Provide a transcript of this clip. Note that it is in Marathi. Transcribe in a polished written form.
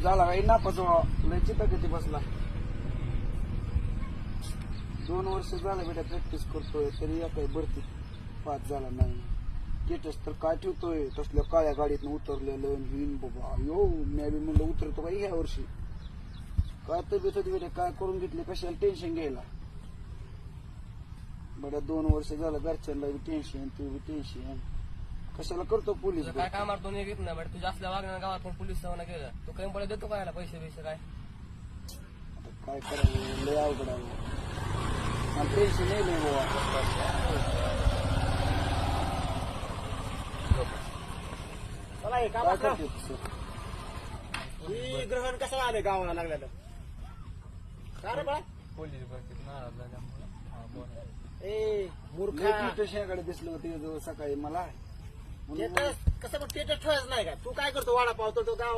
झाला काही नापास लय चिता किती बसला. 2 वर्ष झालं बेटा प्रॅक्टिस करतोय तरी या काही भरती पास झाला नाही. स्टेटस तर काय ठेवतोय तसल्या काळ्या गाडीतनं उतरलेलं हिन बाबा यो मी म्हणलं उतरतो काही ह्या वर्षी. काय तब्येत होती बेटा काय करून घेतली कशाला टेन्शन घ्यायला. बड्या 2 वर्ष झालं घरच्यांना बी टेन्शन तू बी टेन्शन कशाला करतो पोलीस. काय कामात तो नाही घेत ना बट तुझ्या असल्या वागण्या गावात पण पोलीस सेवा केलं तू काही पडे देतो काय पैसे बिसे काय काय करावं लय अवघड आहे. मला टेन्शन नाही लय बाबा. काय करते तसं? ही ग्रहण कसं आलं गावाला लागलेलं काय रे बाळा पोलीस भरतीत नाराज झाल्यामुळे ए मूर्खा कडे दिसलं होतं जवळ सकाळी मला. कसं पण टेटस ठेवायचं नाही का तू काय करतो वाडा पावतो तो गाव